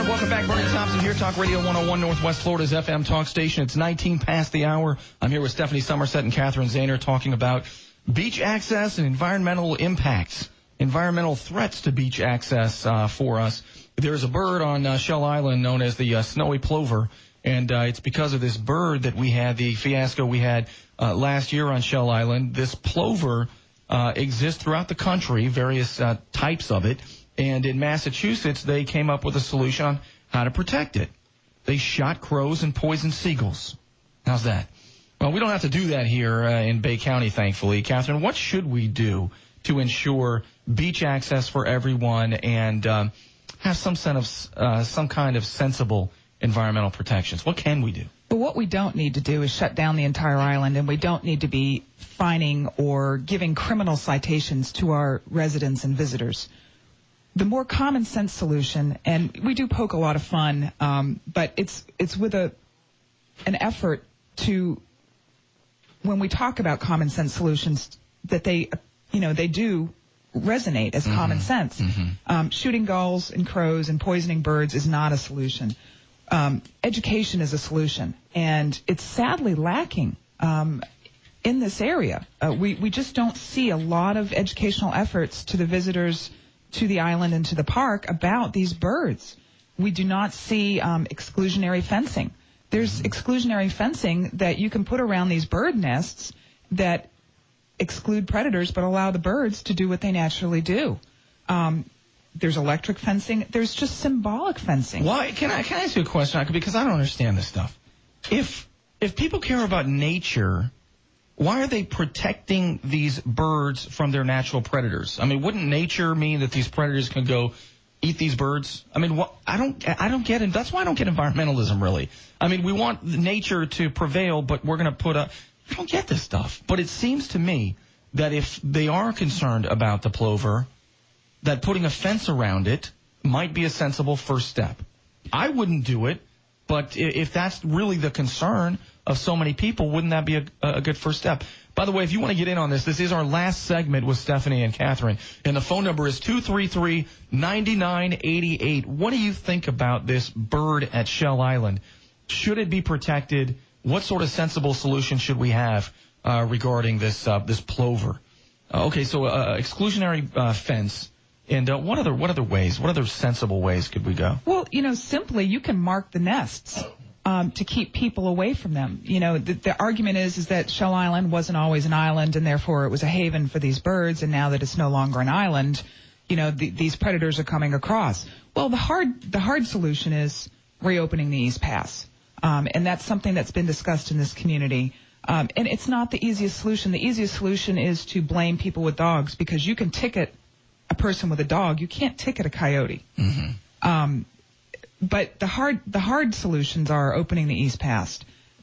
Welcome back. Burnie Thompson here, Talk Radio 101, Northwest Florida's FM talk station. It's 19 past the hour. I'm here with Stephanie Somerset and Catherine Zahner talking about beach access and environmental impacts, environmental threats to beach access for us. There's a bird on Shell Island known as the snowy plover, and it's because of this bird that we had the fiasco we had last year on Shell Island. This plover exists throughout the country, various types of it. And in Massachusetts, they came up with a solution on how to protect it. They shot crows and poisoned seagulls. How's that? Well, we don't have to do that here in Bay County, thankfully. Catherine, what should we do to ensure beach access for everyone and have some kind of sensible environmental protections? What can we do? But what we don't need to do is shut down the entire island, and we don't need to be fining or giving criminal citations to our residents and visitors. The more common sense solution, and we do poke a lot of fun, but it's with an effort to, when we talk about common sense solutions, that they do resonate as common sense. Shooting gulls and crows and poisoning birds is not a solution. Education is a solution, and it's sadly lacking in this area. We just don't see a lot of educational efforts to the visitors to the island and to the park about these birds. We do not see exclusionary fencing. There's exclusionary fencing that you can put around these bird nests that exclude predators but allow the birds to do what they naturally do. There's electric fencing. There's just symbolic fencing. Why? Can I ask you a question? Because I don't understand this stuff. If people care about nature, why are they protecting these birds from their natural predators? I mean, wouldn't nature mean that these predators can go eat these birds? I mean, I don't get it. That's why I don't get environmentalism, really. I mean, we want nature to prevail, but we're going to put I don't get this stuff. But it seems to me that if they are concerned about the plover, that putting a fence around it might be a sensible first step. I wouldn't do it, but if that's really the concern of so many people, wouldn't that be a good first step? By the way, if you want to get in on this is our last segment with Stephanie and Catherine, and the phone number is 233-9988. What do you think about this bird at Shell Island? Should it be protected? What sort of sensible solution should we have regarding this plover? Okay, so exclusionary fence. And what other ways? What other sensible ways could we go? Well, simply you can mark the nests to keep people away from them. The argument is that Shell Island wasn't always an island, and therefore it was a haven for these birds. And now that it's no longer an island, these predators are coming across. Well, the hard solution is reopening the East Pass, and that's something that's been discussed in this community. And it's not the easiest solution. The easiest solution is to blame people with dogs, because you can ticket a person with a dog. You can't ticket a coyote. But the hard solutions are opening the East Pass.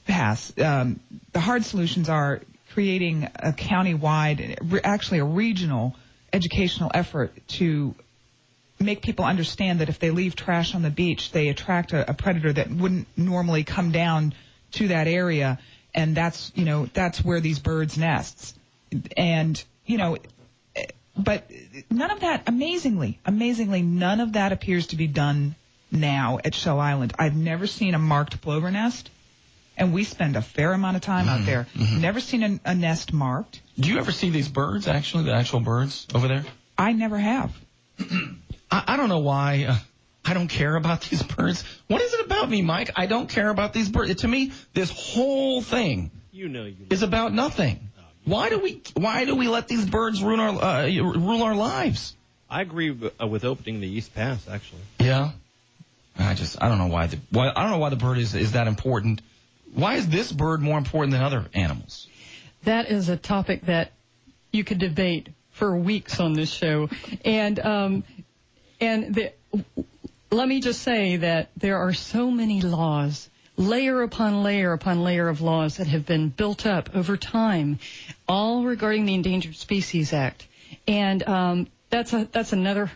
The hard solutions are creating a county-wide, actually a regional educational effort to make people understand that if they leave trash on the beach, they attract a predator that wouldn't normally come down to that area, and that's where these birds nests. And but none of that, amazingly, none of that appears to be done now at Shell Island. I've never seen a marked plover nest, and we spend a fair amount of time out there. Never seen a nest marked. Do you ever see these birds, actually, the actual birds over there? I never have. I don't know why I don't care about these birds. What is it about me, Mike? I don't care about these birds. To me, this whole thing is about nothing. Why do we let these birds rule our lives? I agree with opening the East Pass, actually. Yeah, I don't know why the bird is that important. Why is this bird more important than other animals? That is a topic that you could debate for weeks on this show, and let me just say that there are so many laws, layer upon layer upon layer of laws that have been built up over time, all regarding the Endangered Species Act. And that's another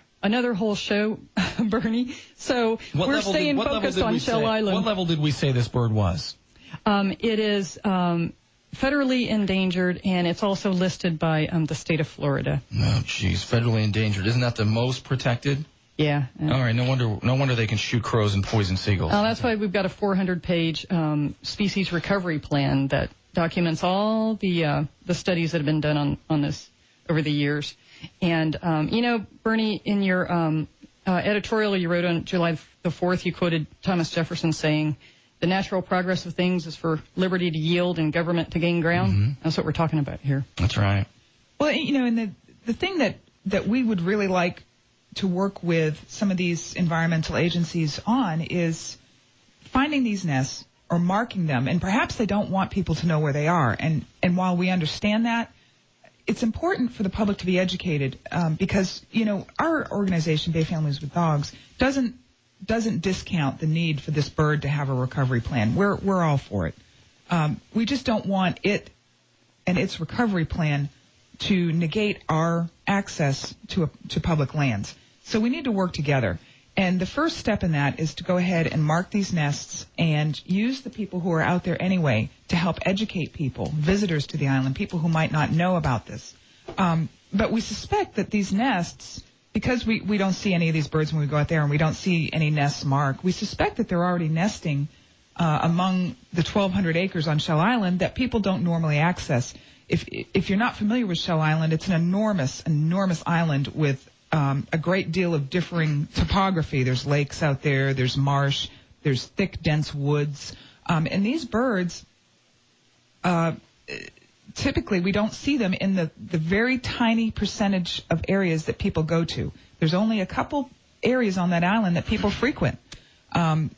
whole show, Burnie. So we're staying focused on Shell Island. What level did we say this bird was? It is federally endangered, and it's also listed by the state of Florida. Oh, geez, federally endangered. Isn't that the most protected? Yeah. All right, no wonder they can shoot crows and poison seagulls. That's why we've got a 400-page species recovery plan that documents all the studies that have been done on this over the years. And, Burnie, in your editorial you wrote on July the 4th, you quoted Thomas Jefferson saying, "The natural progress of things is for liberty to yield and government to gain ground." Mm-hmm. That's what we're talking about here. That's right. Well, and the thing that we would really like to work with some of these environmental agencies on is finding these nests or marking them. And perhaps they don't want people to know where they are. And while we understand that, it's important for the public to be educated because, our organization, Bay Families with Dogs, doesn't discount the need for this bird to have a recovery plan. We're all for it. We just don't want it and its recovery plan to negate our access to public lands. So we need to work together. And the first step in that is to go ahead and mark these nests and use the people who are out there anyway to help educate people, visitors to the island, people who might not know about this. But we suspect that these nests, because we don't see any of these birds when we go out there and we don't see any nests marked, we suspect that they're already nesting among the 1,200 acres on Shell Island that people don't normally access. If you're not familiar with Shell Island, it's an enormous island with a great deal of differing topography. There's lakes out there, there's marsh, there's thick, dense woods. And these birds, typically we don't see them in the very tiny percentage of areas that people go to. There's only a couple areas on that island that people frequent.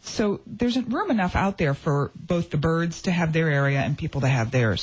So there's room enough out there for both the birds to have their area and people to have theirs.